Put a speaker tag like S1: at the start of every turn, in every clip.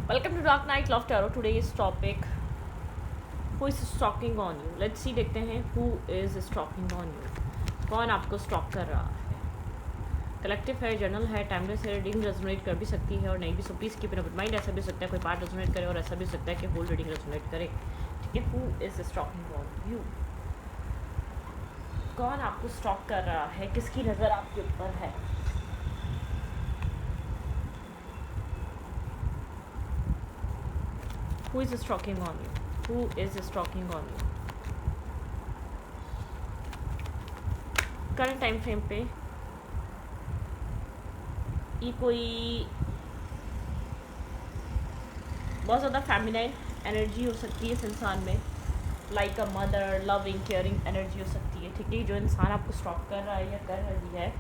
S1: Welcome to Dark Knight Love Tarot. Today's topic: Who is stalking on you? Let's see, देखते हैं who is stalking on you. कौन आपको stock कर रहा है? कलेक्टिव है, जर्नल है, टाइमलेस है, रीडिंग रेजोनेट कर भी सकती है और नहीं भी. So please keep in a mind. ऐसा भी हो सकता है कोई पार्ट रेजोनेट करे और ऐसा भी हो सकता है कि होल रीडिंग रेजोनेट करे. ठीक है. Who is stalking on you? कौन आपको स्टॉक कर रहा है? किसकी नज़र आपके ऊपर है? Who is stalking on you? Who is stalking on you? Current time frame पे ये कोई बहुत ज़्यादा फेमिनाइन एनर्जी हो सकती है इस इंसान में, like a mother, loving, caring energy हो सकती है. ठीक है. जो इंसान आपको स्टॉक कर रहा है या कर रही है,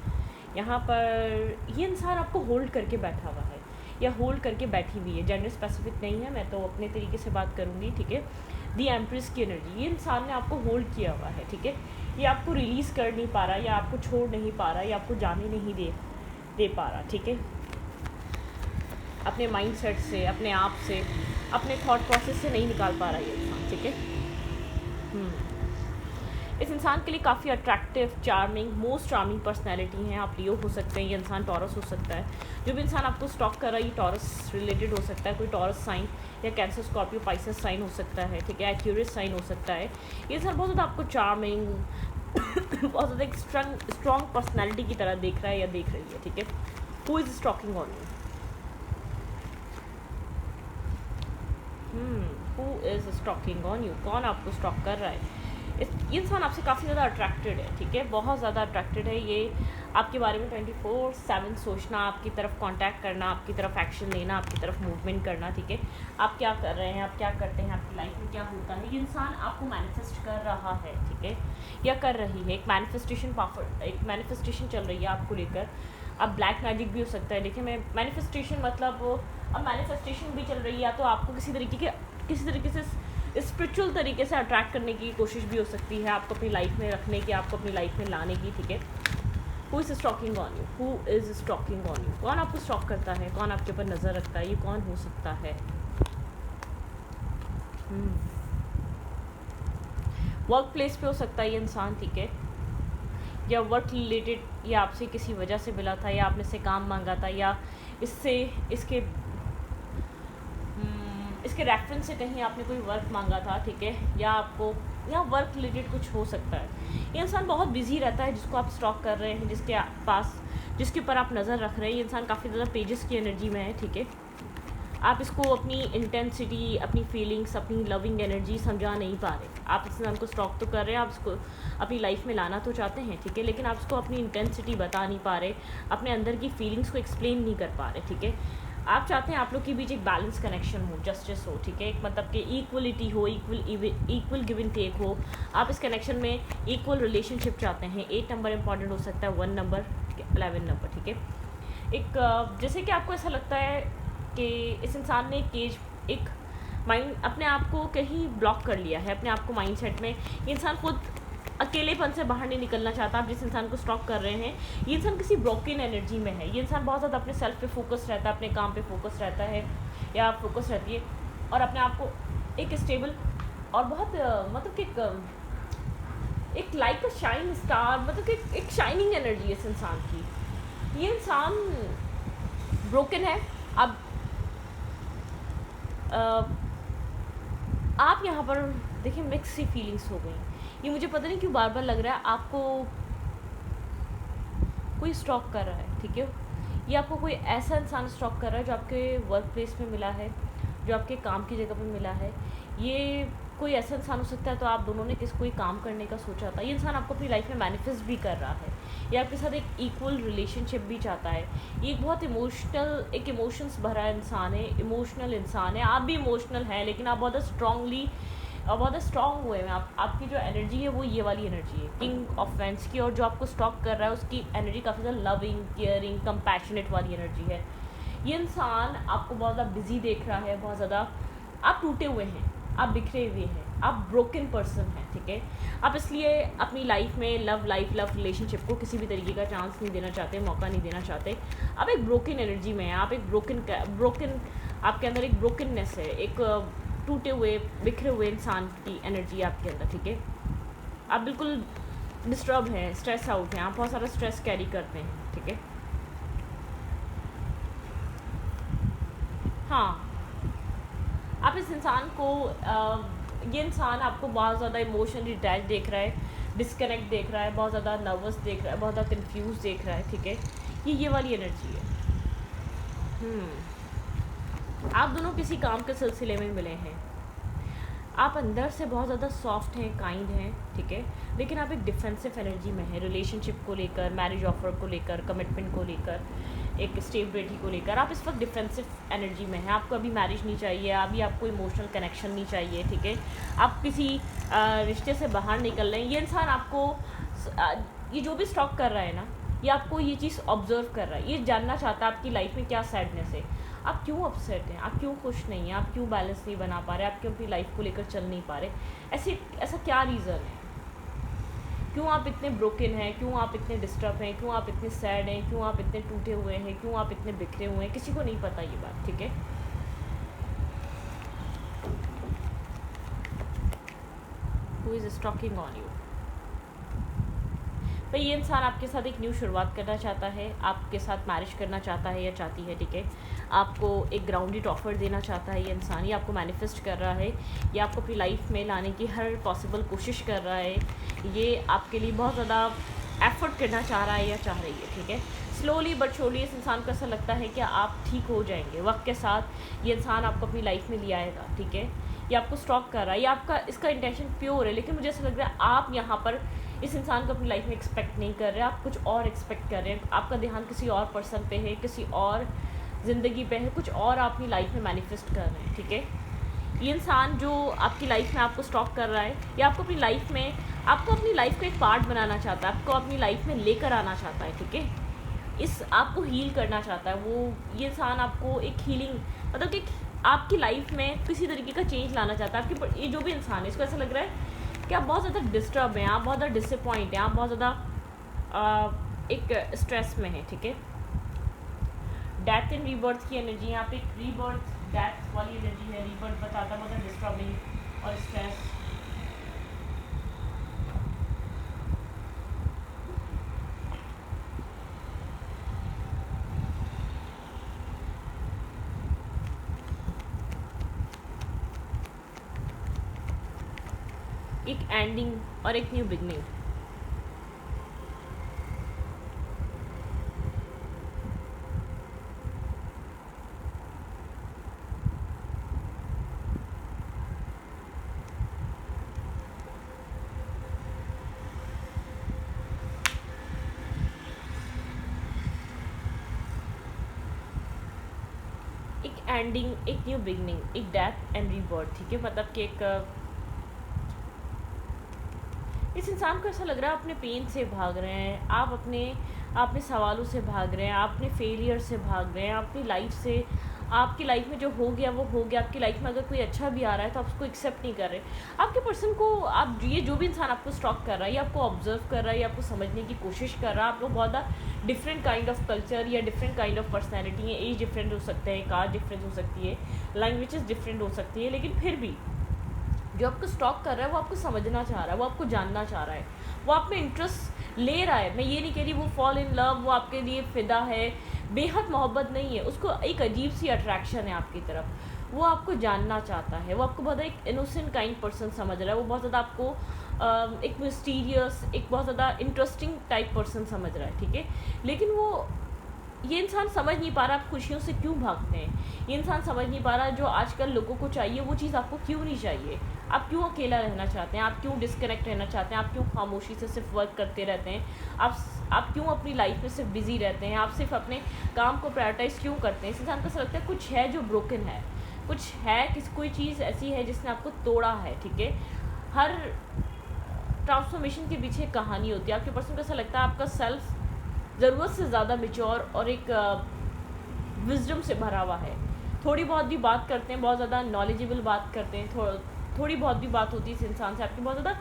S1: यहाँ पर ये इंसान आपको होल्ड करके बैठा हुआ है या होल्ड करके बैठी हुई है. जेंडर स्पेसिफिक नहीं है, मैं तो अपने तरीके से बात करूँगी. ठीक है. दी एम्प्रेस की एनर्जी, ये इंसान ने आपको होल्ड किया हुआ है. ठीक है. ये आपको रिलीज़ कर नहीं पा रहा, या आपको छोड़ नहीं पा रहा, या आपको जाने नहीं दे पा रहा. ठीक है. अपने माइंड सेट से, अपने आप से, अपने थॉट प्रोसेस से नहीं निकाल पा रहा ये इंसान. ठीक है. इस इंसान के लिए काफ़ी attractive, charming, most charming personality हैं. आप लियो हो सकते हैं, ये इंसान टॉरस हो सकता है. जो भी इंसान आपको स्टॉक कर रहा है ये टॉरस रिलेटेड हो सकता है. कोई टॉरस साइन या कैंसर, स्कॉर्पियो, पाइसेस साइन हो सकता है. ठीक है. एक्यूरियस साइन हो सकता है. ये इंसान बहुत ज़्यादा आपको चार्मिंग बहुत ज़्यादा एक स्ट्रॉन्ग पर्सनैलिटी की तरह देख रहा है या देख रही है. ठीक है. Who is stalking on you? Who is stalking on you? कौन आपको स्टॉक कर रहा है? ये इंसान आपसे काफ़ी ज़्यादा अट्रैक्टेड है. ठीक है. बहुत ज़्यादा अट्रैक्टेड है. ये आपके बारे में 24/7 सोचना, आपकी तरफ कांटेक्ट करना, आपकी तरफ एक्शन लेना, आपकी तरफ मूवमेंट करना. ठीक है. आप क्या कर रहे हैं, आप क्या करते हैं, आपकी लाइफ में क्या होता है, ये इंसान आपको मैनिफेस्ट कर रहा है. ठीक है. या कर रही है. एक मैनिफेस्टेशन चल रही है आपको लेकर. अब ब्लैक मैजिक भी हो सकता है. देखिए, मैं मैनिफेस्टेशन मतलब अब मैनिफेस्टेशन भी चल रही है, या तो आपको किसी तरीके से स्पिरिचुअल तरीके से अट्रैक्ट करने की कोशिश भी हो सकती है, आपको अपनी लाइफ में रखने की, आपको अपनी लाइफ में लाने की. ठीक है. Who is stalking on you? Who is stalking on you? कौन आपको स्टॉक करता है? कौन आपके ऊपर नज़र रखता है? ये कौन हो सकता है? वर्क प्लेस पे हो सकता है ये इंसान. ठीक है. या वर्क रिलेटेड, या आपसे किसी वजह से मिला था, या आपने से काम मांगा था, या इसके रेफरेंस से कहीं आपने कोई वर्क मांगा था. ठीक है. या आपको या वर्क रिलेटेड कुछ हो सकता है. ये इंसान बहुत बिजी रहता है जिसको आप स्टॉक कर रहे हैं, जिसके ऊपर आप नज़र रख रहे हैं. ये इंसान काफ़ी ज़्यादा पेजेस की एनर्जी में है. ठीक है. आप इसको अपनी इंटेंसिटी, अपनी फीलिंग्स, अपनी लविंग एनर्जी समझा नहीं पा रहे. आप इस इंसान को स्टॉक तो कर रहे हैं, आप इसको अपनी लाइफ में लाना तो चाहते हैं. ठीक है. लेकिन आप इसको अपनी इंटेंसिटी बता नहीं पा रहे, अपने अंदर की फीलिंग्स को एक्सप्लेन नहीं कर पा रहे. ठीक है. आप चाहते हैं आप लोग के बीच एक बैलेंस कनेक्शन हो, जस्टिस हो. ठीक है. एक मतलब कि इक्वलिटी हो, इक्वल गिव एंड टेक हो. आप इस कनेक्शन में इक्वल रिलेशनशिप चाहते हैं. 8 नंबर इंपॉर्टेंट हो सकता है, 1 नंबर, 11 नंबर. ठीक है. एक जैसे कि आपको ऐसा लगता है कि इस इंसान ने एक माइंड अपने आप को कहीं ब्लॉक कर लिया है, अपने आप को माइंड सेट में. ये इंसान खुद अकेलेपन से बाहर नहीं निकलना चाहता. आप जिस इंसान को स्टॉक कर रहे हैं, ये इंसान किसी ब्रोकन एनर्जी में है. ये इंसान बहुत ज़्यादा अपने सेल्फ पे फोकस रहता है, अपने काम पे फोकस रहता है, या फोकस रहती है, और अपने आप को एक स्टेबल और बहुत मतलब कि एक लाइक अ शाइन स्टार, मतलब कि एक शाइनिंग एनर्जी है इस इंसान की. ये इंसान ब्रोकन है. आप यहाँ पर देखिए मिक्स सी फीलिंग्स हो गई. ये मुझे पता नहीं क्यों बार बार लग रहा है आपको कोई स्टॉक कर रहा है. ठीक है. ये आपको कोई ऐसा इंसान स्टॉक कर रहा है जो आपके वर्क प्लेस में मिला है, जो आपके काम की जगह पे मिला है. ये कोई ऐसा इंसान हो सकता है, तो आप दोनों ने कोई काम करने का सोचा था. ये इंसान आपको अपनी लाइफ में मैनिफेस्ट भी कर रहा है, या आपके साथ एक इक्वल रिलेशनशिप भी चाहता है. ये एक बहुत इमोशंस भरा इंसान है, इमोशनल इंसान है. आप भी इमोशनल हैं, लेकिन आप बहुत स्ट्रॉन्ग हुए हैं. आपकी जो एनर्जी है वो ये वाली एनर्जी है, किंग ऑफ वैंड्स की. और जो आपको स्टॉक कर रहा है उसकी एनर्जी काफ़ी ज़्यादा लविंग, केयरिंग, कंपैशनेट वाली एनर्जी है. ये इंसान आपको बहुत ज़्यादा बिजी देख रहा है, बहुत ज़्यादा आप टूटे हुए हैं. आप बिखरे हुए हैं, आप ब्रोकन पर्सन हैं, ठीक है। आप इसलिए अपनी लाइफ में लव रिलेशनशिप को किसी भी तरीके का चांस नहीं देना चाहते, मौका नहीं देना चाहते। आप एक ब्रोकन एनर्जी में हैं, आप एक ब्रोकन आपके अंदर एक ब्रोकननेस है, एक टूटे हुए बिखरे हुए इंसान की एनर्जी आपके अंदर, ठीक है। आप बिल्कुल डिस्टर्ब हैं, स्ट्रेस आउट हैं, आप बहुत सारा स्ट्रेस कैरी करते हैं, ठीक है। हाँ, आप इस इंसान को ये इंसान आपको बहुत ज़्यादा इमोशनली अटैच देख रहा है, डिस्कनेक्ट देख रहा है, बहुत ज़्यादा नर्वस देख रहा है, बहुत ज़्यादा कंफ्यूज देख रहा है, ठीक है। ये वाली एनर्जी है। आप दोनों किसी काम के सिलसिले में मिले हैं, आप अंदर से बहुत ज़्यादा सॉफ्ट हैं, काइंड हैं, ठीक है, लेकिन आप एक डिफेंसिव एनर्जी में हैं, रिलेशनशिप को लेकर, मैरिज ऑफर को लेकर, कमिटमेंट को लेकर, एक स्टेबिलिटी को लेकर। आप इस वक्त डिफेंसिव एनर्जी में हैं, आपको अभी मैरिज नहीं चाहिए, अभी आपको इमोशनल कनेक्शन नहीं चाहिए, ठीक है। आप किसी रिश्ते से बाहर निकल रहे हैं। ये इंसान आपको ये जो भी स्टॉक कर रहा है ना, ये आपको ये चीज़ ऑब्जर्व कर रहा है, ये जानना चाहता है आपकी लाइफ में क्या सैडनेस है, आप क्यों अपसेट हैं, आप क्यों खुश नहीं हैं, आप क्यों बैलेंस नहीं बना पा रहे, आप क्यों अपनी लाइफ को लेकर चल नहीं पा रहे। ऐसा क्या रीज़न है, क्यों आप इतने ब्रोकन हैं, क्यों आप इतने डिस्टर्ब हैं, क्यों आप इतने सैड हैं, क्यों आप इतने टूटे हुए हैं, क्यों आप इतने बिखरे हुए हैं। किसी को नहीं पता ये बात, ठीक है। Who is stalking on you. भाई ये इंसान आपके साथ एक न्यू शुरुआत करना चाहता है, आपके साथ मैरिज करना चाहता है या चाहती है, ठीक है। आपको एक ग्राउंडेड ऑफर देना चाहता है ये इंसान, ये आपको मैनिफेस्ट कर रहा है, ये आपको अपनी लाइफ में लाने की हर पॉसिबल कोशिश कर रहा है, ये आपके लिए बहुत ज़्यादा एफर्ट करना चाह रहा है या चाह रही है, ठीक है। स्लोली बट श्योरली इस इंसान को ऐसा लगता है कि आप ठीक हो जाएंगे वक्त के साथ। ये इंसान आपको अपनी लाइफ में ले आएगा, ठीक है। ये आपको स्टॉक कर रहा है, ये आपका इसका इंटेंशन प्योर है, लेकिन मुझे ऐसा लग रहा है आप यहाँ पर इस इंसान को अपनी लाइफ में एक्सपेक्ट नहीं कर रहे, आप कुछ और एक्सपेक्ट कर रहे हैं। आपका ध्यान किसी और पर्सन पे है, किसी और ज़िंदगी पे है, कुछ और आप अपनी लाइफ में मैनिफेस्ट कर रहे हैं, ठीक है। ये इंसान जो आपकी लाइफ में आपको स्टॉक कर रहा है, या आपको अपनी लाइफ में अपनी लाइफ का एक पार्ट बनाना चाहता है, आपको अपनी लाइफ में लेकर आना चाहता है, ठीक है। आपको हील करना चाहता है ये इंसान आपको एक हीलिंग, मतलब कि आपकी लाइफ में किसी तरीके का चेंज लाना चाहता है। आपकी ये जो भी इंसान है, इसको ऐसा लग रहा है कि आप बहुत ज़्यादा डिस्टर्ब हैं, आप बहुत ज़्यादा डिसअपॉइंट हैं, आप बहुत ज़्यादा एक स्ट्रेस में हैं, ठीक है। डेथ एंड रीबर्थ की एनर्जी, यहाँ पे एक रीबर्थ डेथ वाली एनर्जी है। रीबर्थ बताता है मतलब डिस्टर्बिंग और स्ट्रेस। एक एंडिंग और एक न्यू बिगनिंग। एक एंडिंग, एक न्यू बिगनिंग, एक डेथ एंड रीबर्थ, ठीक है। मतलब कि एक इस इंसान को ऐसा लग रहा है अपने पेन से भाग रहे हैं, आप अपने सवालों से भाग रहे हैं, आप अपने फेलियर से भाग रहे हैं, अपनी लाइफ से। आपकी लाइफ में जो हो गया वो हो गया। आपकी लाइफ में अगर कोई अच्छा भी आ रहा है तो आप उसको एक्सेप्ट नहीं कर रहे। आपके पर्सन को आप ये जो भी इंसान आपको स्टॉक कर रहा है, ये आपको ऑब्जर्व कर रहा है, ये आपको समझने की कोशिश कर रहा है। आप लोग बहुत ज़्यादा डिफरेंट काइंड ऑफ कल्चर या डिफरेंट काइंड ऑफ पर्सनैलिटी है। एज डिफरेंट हो सकते हैं, कास्ट डिफरेंट हो सकती है, लैंग्वेजेस डिफरेंट हो सकती है, लेकिन फिर भी जो आपको स्टॉक कर रहा है वो आपको समझना चाह रहा है, वो आपको जानना चाह रहा है, वो आप में इंटरेस्ट ले रहा है। मैं ये नहीं कह रही वो फॉल इन लव, वो आपके लिए फ़िदा है, बेहद मोहब्बत नहीं है, उसको एक अजीब सी अट्रैक्शन है आपकी तरफ। वो आपको जानना चाहता है, वो आपको बहुत एक इनोसेंट काइंड पर्सन समझ रहा है, वो बहुत ज़्यादा आपको एक मिस्टीरियस, एक बहुत ज़्यादा इंटरेस्टिंग टाइप पर्सन समझ रहा है, ठीक है। लेकिन ये इंसान समझ नहीं पा रहा आप खुशियों से क्यों भागते हैं। ये इंसान समझ नहीं पा रहा जो आजकल लोगों को चाहिए वो चीज़ आपको क्यों नहीं चाहिए। आप क्यों अकेला रहना चाहते हैं, आप क्यों डिस्कनेक्ट रहना चाहते हैं, आप क्यों खामोशी से सिर्फ वर्क करते रहते हैं, आप क्यों अपनी लाइफ में सिर्फ बिजी रहते हैं, आप सिर्फ अपने काम को प्रायोरिटाइज क्यों करते हैं। इस इंसान को ऐसा लगता है कुछ है जो ब्रोकन है, कुछ है, कोई चीज़ ऐसी है जिसने आपको तोड़ा है, ठीक है। हर ट्रांसफॉर्मेशन के पीछे कहानी होती है। आपके पर्सन को ऐसा लगता है आपका सेल्फ ज़रूरत से ज़्यादा मैच्योर और एक विजडम से भरा हुआ है। थोड़ी बहुत भी बात करते हैं, बहुत ज़्यादा नॉलेजेबल बात करते हैं, थोड़ी बहुत भी बात होती है इस इंसान से आपकी बहुत ज़्यादा,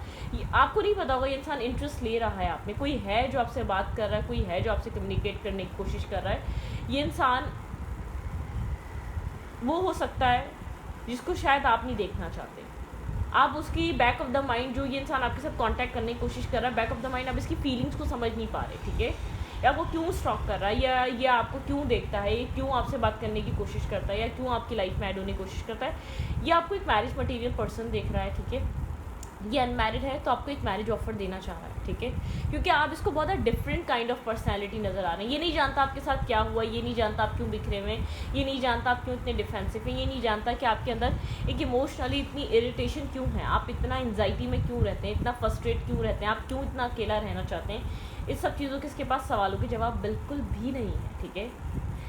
S1: आपको नहीं पता होगा ये इंसान इंटरेस्ट ले रहा है आप में, कोई है जो आपसे बात कर रहा है, कोई है जो आपसे कम्युनिकेट करने की कोशिश कर रहा है। ये इंसान वो हो सकता है जिसको शायद आप नहीं देखना चाहते। आप उसकी बैक ऑफ द माइंड, जो ये इंसान आपके साथ कांटेक्ट करने की कोशिश कर रहा है, बैक ऑफ द माइंड आप इसकी फीलिंग्स को समझ नहीं पा रहे, ठीक है, या वो क्यों स्टॉक कर रहा है, या ये आपको क्यों देखता है, ये क्यों आपसे बात करने की कोशिश करता है, या क्यों आपकी लाइफ में ऐड होने की कोशिश करता है। ये आपको एक मैरिज मटेरियल पर्सन देख रहा है, ठीक है, ये अनमैरिड है तो आपको एक मैरिज ऑफर देना चाह रहा है, ठीक है, क्योंकि आप इसको बहुत डिफरेंट काइंड ऑफ पर्सनैलिटी नज़र आ रहे हैं। ये नहीं जानता आपके साथ क्या हुआ, ये नहीं जानता आप क्यों बिखरे हुए हैं, ये नहीं जानता आप क्यों इतने डिफेंसिव हैं, ये नहीं जानता कि आपके अंदर एक इमोशनली इतनी इरिटेशन क्यों है, आप इतना एंजाइटी में क्यों रहते हैं, इतना फ्रस्ट्रेट क्यों रहते हैं, आप क्यों इतना अकेला रहना चाहते हैं। इस सब चीज़ों के इसके पास सवालों के जवाब बिल्कुल भी नहीं है, ठीक है।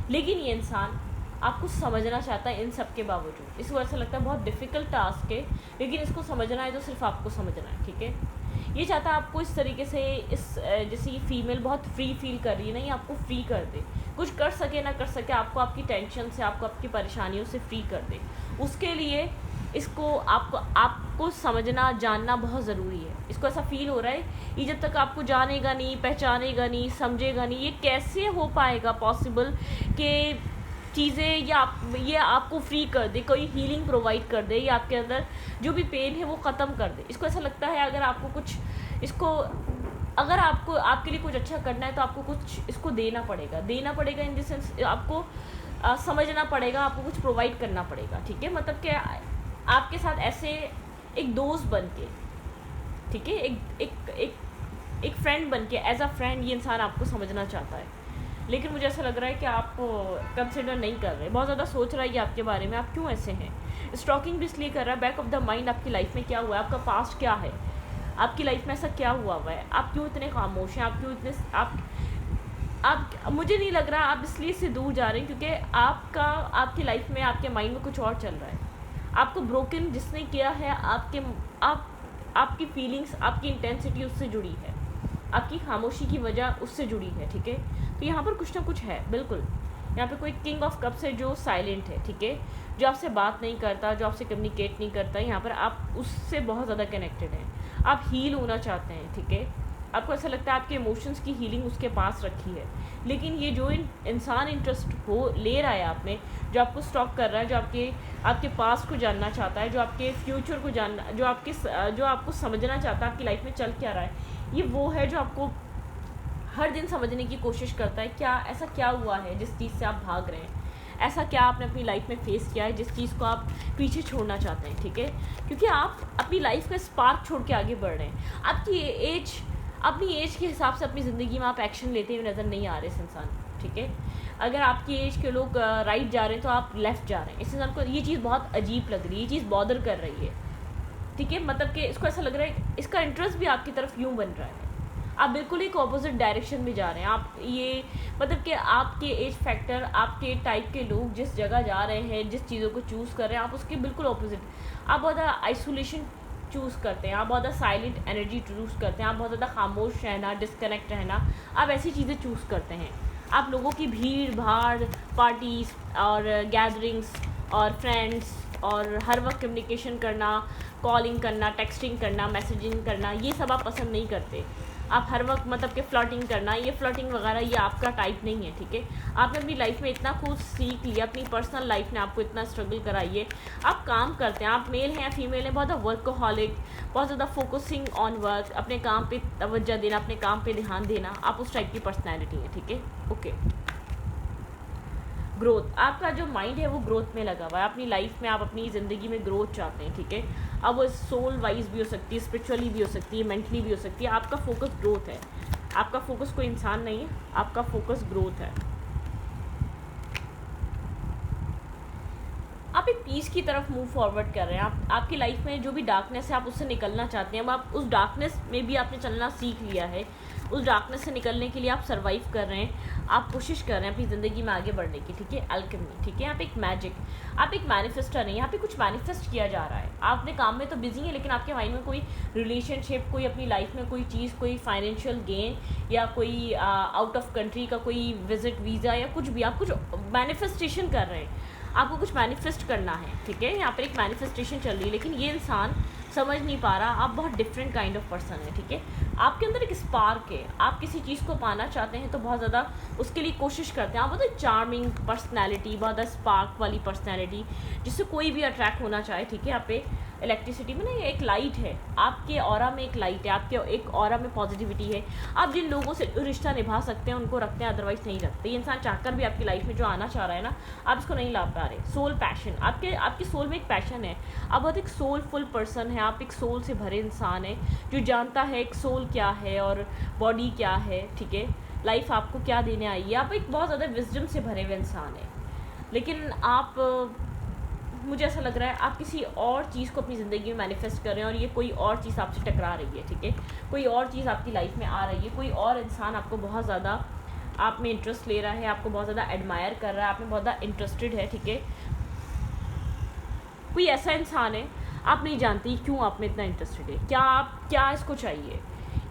S1: लेकिन ये इंसान आपको समझना चाहता है इन सब के बावजूद। इस वजह से लगता है बहुत डिफ़िकल्ट टास्क है, लेकिन इसको समझना है तो सिर्फ आपको समझना है, ठीक है। ये चाहता है आपको इस तरीके से, इस जैसे ये फीमेल बहुत फ्री फील कर रही है, नहीं, आपको फ्री कर दे, कुछ कर सके ना कर सके, आपको आपकी टेंशन से, आपको आपकी परेशानियों से फ्री कर दे। उसके लिए इसको आपको समझना जानना बहुत ज़रूरी है। इसको ऐसा फील हो रहा है ये जब तक आपको जानेगा नहीं, पहचानेगा नहीं, समझेगा नहीं, ये कैसे हो पाएगा पॉसिबल कि चीज़ें ये आपको फ्री कर दे, कोई हीलिंग प्रोवाइड कर दे, या आपके अंदर जो भी पेन है वो ख़त्म कर दे। इसको ऐसा लगता है अगर आपको कुछ अगर आपको आपके लिए कुछ अच्छा करना है तो आपको कुछ इसको देना पड़ेगा इन द सेंस आपको समझना पड़ेगा, आपको कुछ प्रोवाइड करना पड़ेगा, ठीक है। मतलब कि आपके साथ ऐसे एक दोस्त बन के, ठीक है, एक फ्रेंड बन के, एज अ फ्रेंड ये इंसान आपको समझना चाहता है। लेकिन मुझे ऐसा लग रहा है कि आप कंसिडर नहीं कर रहे, बहुत ज़्यादा सोच रहा है कि आपके बारे में, आप क्यों ऐसे हैं। स्टॉकिंग भी इसलिए कर रहा है, बैक ऑफ द माइंड आपकी लाइफ में क्या हुआ है, आपका पास्ट क्या है, आपकी लाइफ में ऐसा क्या हुआ है, आप क्यों इतने खामोश हैं, आप क्यों इतने आप मुझे नहीं लग रहा आप इसलिए से दूर जा रहे हैं क्योंकि आपकी लाइफ में, आपके माइंड में कुछ और चल रहा है। आपको ब्रोकन जिसने किया है, आपकी फीलिंग्स, आपकी इंटेंसिटी उससे जुड़ी है, आपकी खामोशी की वजह उससे जुड़ी है, ठीक है। तो यहाँ पर कुछ ना कुछ है, बिल्कुल। यहाँ पे कोई किंग ऑफ कप्स है जो साइलेंट है, ठीक है, जो आपसे बात नहीं करता, जो आपसे कम्युनिकेट नहीं करता। यहाँ पर आप उससे बहुत ज़्यादा कनेक्टेड हैं, आप हील होना चाहते हैं, ठीक है। आपको ऐसा लगता है आपके इमोशंस की हीलिंग उसके पास रखी है। लेकिन ये जो इंसान इंटरेस्ट ले रहा है आप में, जो आपको स्टॉक कर रहा है, जो आपके पास्ट को जानना चाहता है, जो आपके फ्यूचर को जानना, जो आपको समझना चाहता है आपकी लाइफ में चल क्या रहा है, ये वो है जो आपको हर दिन समझने की कोशिश करता है। ऐसा क्या हुआ है जिस चीज़ से आप भाग रहे हैं, ऐसा क्या आपने अपनी लाइफ में फेस किया है जिस चीज़ को आप पीछे छोड़ना चाहते हैं, ठीक है। क्योंकि आप अपनी लाइफ का स्पार्क छोड़ के आगे बढ़ रहे हैं। अपनी एज के हिसाब से अपनी ज़िंदगी में आप एक्शन लेते हुए नज़र नहीं आ रहे इस इंसान, ठीक है। अगर आपकी एज के लोग राइट जा रहे हैं तो आप लेफ़्ट जा रहे हैं। इस इंसान को ये चीज़ बहुत अजीब लग रही है, ये चीज़ बॉदर कर रही है, ठीक है। मतलब कि इसको ऐसा लग रहा है, इसका इंटरेस्ट भी आपकी तरफ यूँ बन रहा है, आप बिल्कुल एक ऑपोजिट डायरेक्शन में जा रहे हैं। आप ये मतलब कि आपके एज फैक्टर, आपके टाइप के लोग जिस जगह जा रहे हैं, जिस चीज़ों को चूज़ कर रहे हैं, आप उसके बिल्कुल ऑपोजिट। आप बहुत ज़्यादा आइसोलेशन चूज़ करते हैं, आप बहुत ज़्यादा साइलेंट एनर्जी चूज़ करते हैं, आप बहुत ज़्यादा खामोश रहना, डिस्कनेक्ट रहना, आप ऐसी चीज़ें चूज़ करते हैं। आप लोगों की भीड़ भाड़, पार्टीज़ और गैदरिंग्स और फ्रेंड्स और हर वक्त कम्युनिकेशन करना, कॉलिंग करना, टेक्सटिंग करना, मैसेजिंग करना, ये सब आप पसंद नहीं करते। आप हर वक्त मतलब कि फ्लर्टिंग करना, ये फ्लर्टिंग वगैरह ये आपका टाइप नहीं है, ठीक है। आपने अपनी लाइफ में इतना कुछ सीख लिया, अपनी पर्सनल लाइफ ने आपको इतना स्ट्रगल कराई है। आप काम करते हैं, आप मेल हैं या फीमेल हैं, बहुत वर्कहॉलिक, बहुत ज़्यादा फोकसिंग ऑन वर्क, अपने काम पे तवज्जो देना, अपने काम पे ध्यान देना, आप उस टाइप की पर्सनैलिटी है, ठीक है। ओके, ग्रोथ, आपका जो माइंड है वो ग्रोथ में लगा हुआ है। अपनी लाइफ में आप अपनी ज़िंदगी में ग्रोथ चाहते हैं, ठीक है। अब वो सोल वाइज भी हो सकती है, स्पिरिचुअली भी हो सकती है, मेंटली भी हो सकती है। आपका फोकस ग्रोथ है, आपका फोकस कोई इंसान नहीं है, आपका फोकस ग्रोथ है। आप एक पीस की तरफ मूव फॉरवर्ड कर रहे हैं। आपकी लाइफ में जो भी डार्कनेस है आप उससे निकलना चाहते हैं। अब आप उस डार्कनेस में भी आपने चलना सीख लिया है, उस डार्कनेस से निकलने के लिए आप सर्वाइव कर रहे हैं, आप कोशिश कर रहे हैं अपनी ज़िंदगी में आगे बढ़ने की, ठीक है। अल्केमी, ठीक है। आप एक मैजिक, आप एक मैनिफेस्टर हैं, यहाँ पे कुछ मैनिफेस्ट किया जा रहा है। आप अपने काम में तो बिजी हैं, लेकिन आपके माइंड में कोई रिलेशनशिप, कोई अपनी लाइफ में कोई चीज़, कोई फाइनेंशियल गेन या कोई आउट ऑफ कंट्री का कोई विजिट, वीज़ा या कुछ भी, आप कुछ मैनिफेस्टेशन कर रहे हैं। आपको कुछ मैनिफेस्ट करना है, ठीक है, यहाँ पर एक मैनिफेस्टेशन चल रही है, लेकिन ये इंसान समझ नहीं पा रहा आप बहुत डिफरेंट काइंड ऑफ पर्सन है, ठीक है। आपके अंदर एक स्पार्क है, आप किसी चीज़ को पाना चाहते हैं तो बहुत ज़्यादा उसके लिए कोशिश करते हैं। आप बहुत चार्मिंग पर्सनैलिटी, बहुत ज़्यादा स्पार्क वाली पर्सनैलिटी, जिससे कोई भी अट्रैक्ट होना चाहे, ठीक है। यहाँ पे इलेक्ट्रिसिटी में ना एक लाइट है, आपके ऑरा में एक लाइट है, आपके एक ऑरा में पॉजिटिविटी है। आप जिन लोगों से रिश्ता निभा सकते हैं उनको रखते हैं, अदरवाइज नहीं रखते। ये इंसान चाहकर भी आपकी लाइफ में जो आना चाह रहा है ना, आप इसको नहीं ला पा रहे। सोल पैशन, आपके सोल में एक पैशन है, आप बहुत एक सोलफुल पर्सन है, आप एक सोल से भरे इंसान है जो जानता है एक सोल क्या है और बॉडी क्या है, ठीक है, लाइफ आपको क्या देने आई है। आप एक बहुत ज़्यादा विजडम से भरे हुए इंसान है, लेकिन आप मुझे ऐसा लग रहा है आप किसी और चीज़ को अपनी ज़िंदगी में मैनिफेस्ट कर रहे हैं और ये कोई और चीज़ आपसे टकरा रही है, ठीक है। कोई और चीज़ आपकी लाइफ में आ रही है, कोई और इंसान आपको बहुत ज़्यादा आप में इंटरेस्ट ले रहा है, आपको बहुत ज़्यादा एडमायर कर रहा है, आप में बहुत ज़्यादा इंटरेस्टेड है, ठीक है। कोई ऐसा इंसान है, आप नहीं जानती क्यों आप में इतना इंटरेस्टेड है, क्या इसको चाहिए,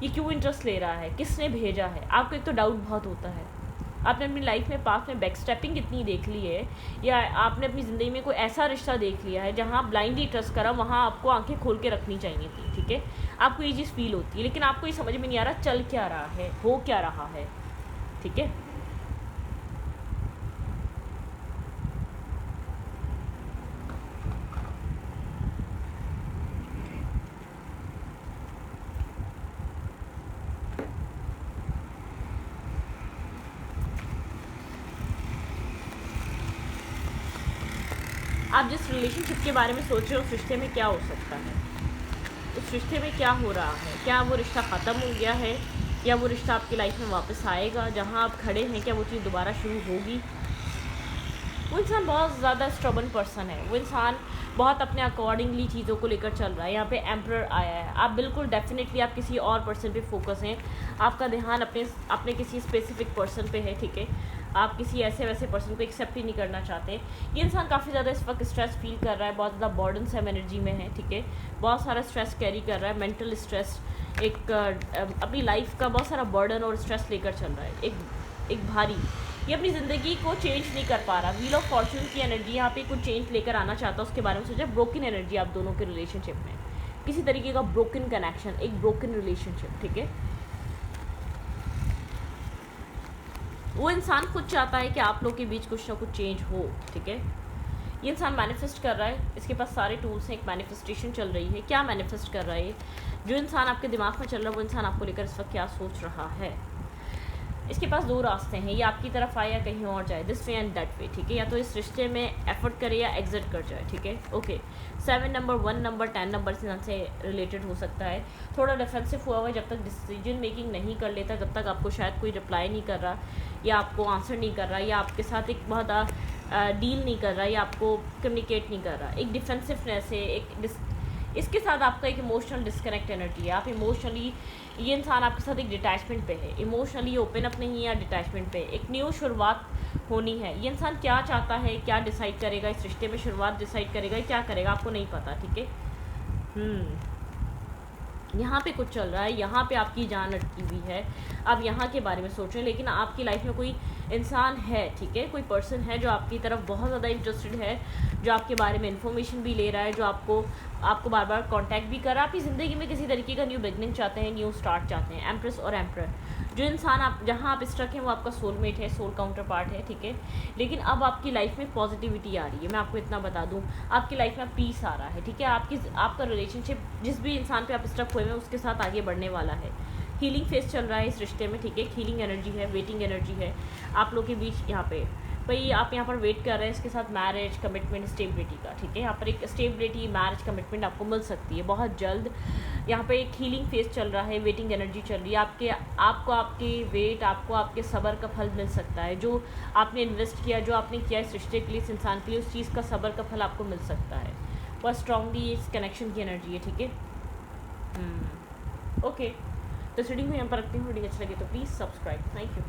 S1: ये क्यों इंटरेस्ट ले रहा है, किसने भेजा है। आपको एक तो डाउट बहुत होता है, आपने अपनी लाइफ में पास में बैक स्टेपिंग इतनी देख ली है, या आपने अपनी ज़िंदगी में कोई ऐसा रिश्ता देख लिया है जहाँ आप ब्लाइंडली ट्रस्ट करा, वहाँ आपको आंखें खोल के रखनी चाहिए थी, ठीक है। आपको ये चीज़ फील होती है, लेकिन आपको ये समझ में नहीं आ रहा चल क्या रहा है, हो क्या रहा है, ठीक है। आप जिस रिलेशनशिप के बारे में सोच रहे हो उस रिश्ते में क्या हो सकता है, उस रिश्ते में क्या हो रहा है, क्या वो रिश्ता ख़त्म हो गया है या वो रिश्ता आपकी लाइफ में वापस आएगा, जहाँ आप खड़े हैं क्या वो चीज़ दोबारा शुरू होगी। वो इंसान बहुत ज़्यादा स्टबर्न पर्सन है, वो इंसान बहुत अपने अकॉर्डिंगली चीज़ों को लेकर चल रहा है। यहाँ पे एम्परर आया है, आप बिल्कुल डेफिनेटली आप किसी और पर्सन पे फोकस हैं, आपका ध्यान अपने किसी स्पेसिफिक पर्सन पे है, ठीक है। आप किसी ऐसे वैसे पर्सन को एक्सेप्ट ही नहीं करना चाहते। ये इंसान काफ़ी ज़्यादा इस वक्त स्ट्रेस फील कर रहा है, बहुत ज़्यादा बर्डन सेम एनर्जी में है, ठीक है। बहुत सारा स्ट्रेस कैरी कर रहा है, मेंटल स्ट्रेस, एक अपनी लाइफ का बहुत सारा बर्डन और स्ट्रेस लेकर चल रहा है, एक भारी। ये अपनी ज़िंदगी को चेंज नहीं कर पा रहा। व्हील ऑफ फॉर्चून की एनर्जी यहाँ पे कुछ चेंज लेकर आना चाहता है, उसके बारे में सोचा। ब्रोकन एनर्जी आप दोनों के रिलेशनशिप में, किसी तरीके का ब्रोकन कनेक्शन, एक ब्रोकन रिलेशनशिप, ठीक है। वो इंसान खुद चाहता है कि आप लोग के बीच कुछ ना कुछ चेंज हो, ठीक है। ये इंसान मैनिफेस्ट कर रहा है, इसके पास सारे टूल्स हैं, एक मैनिफेस्टेशन चल रही है। क्या मैनिफेस्ट कर रहा है जो इंसान आपके दिमाग में चल रहा है, वो इंसान आपको लेकर इस वक्त क्या सोच रहा है। इसके पास दो रास्ते हैं, ये आपकी तरफ आए या कहीं और जाए, this way and that way, ठीक है। या तो इस रिश्ते में एफर्ट करे या एग्जिट कर जाए, ठीक है। ओके, 7 नंबर, 1 नंबर, 10 नंबर से रिलेटेड हो सकता है। थोड़ा डिफेंसिव हुआ हुआ है, जब तक डिसीजन मेकिंग नहीं कर लेता, जब तक आपको शायद कोई रिप्लाई नहीं कर रहा या आपको आंसर नहीं कर रहा या आपके साथ एक बहुत डील नहीं कर रहा या आपको कम्युनिकेट नहीं कर रहा, एक डिफेंसिवनेस है, इसके साथ आपका एक इमोशनल डिस्कनेक्ट एनर्जी है। आप इमोशनली, ये इंसान आपके साथ एक डिटैचमेंट पे है, इमोशनली ओपन अप नहीं है या डिटैचमेंट पे, एक न्यू शुरुआत होनी है। ये इंसान क्या चाहता है, क्या डिसाइड करेगा इस रिश्ते में, शुरुआत डिसाइड करेगा, क्या करेगा आपको नहीं पता, ठीक है। यहाँ पे कुछ चल रहा है, यहाँ पे आपकी जान अटकी हुई है, आप यहाँ के बारे में सोच रहे हैं, लेकिन आपकी लाइफ में कोई इंसान है, ठीक है, कोई पर्सन है जो आपकी तरफ बहुत ज़्यादा इंटरेस्टेड है, जो आपके बारे में इन्फॉर्मेशन भी ले रहा है, जो आपको बार बार कांटेक्ट भी कर रहा है, आपकी ज़िंदगी में किसी तरीके का न्यू बिगनिंग चाहते हैं, न्यू स्टार्ट चाहते हैं। एम्प्रेस और एम्परर, जो इंसान आप जहाँ आप स्ट्रक हैं वो आपका सोलमेट है, सोल काउंटर पार्ट है, ठीक है। लेकिन अब आपकी लाइफ में पॉजिटिविटी आ रही है, मैं आपको इतना बता दूँ, आपकी लाइफ में पीस आ रहा है, ठीक है। आपका रिलेशनशिप जिस भी इंसान पे आप स्ट्रक हुए हैं उसके साथ आगे बढ़ने वाला है। हीलिंग फेस चल रहा है इस रिश्ते में, ठीक है। हीलिंग एनर्जी है, वेटिंग एनर्जी है आप लोग के बीच। यहाँ पे भाई आप यहाँ पर वेट कर रहे हैं, इसके साथ मैरिज, कमिटमेंट, स्टेबिलिटी का, ठीक है। यहाँ पर एक स्टेबिलिटी, मैरिज, कमिटमेंट आपको मिल सकती है बहुत जल्द। यहाँ पे एक हीलिंग फेस चल रहा है, वेटिंग एनर्जी चल रही है। आपके वेट, आपको आपके सब्र का फल मिल सकता है। जो आपने इन्वेस्ट किया, जो आपने किया इस रिश्ते के लिए, इस इंसान के लिए, उस चीज़ का सब्र का फल आपको मिल सकता है। बहुत स्ट्रांगली इस कनेक्शन की एनर्जी है, ठीक है। ओके, तो रीडिंग को यहाँ पर रखती हूँ। रीडिंग अच्छा लगे तो प्लीज़ सब्सक्राइब। Thank you.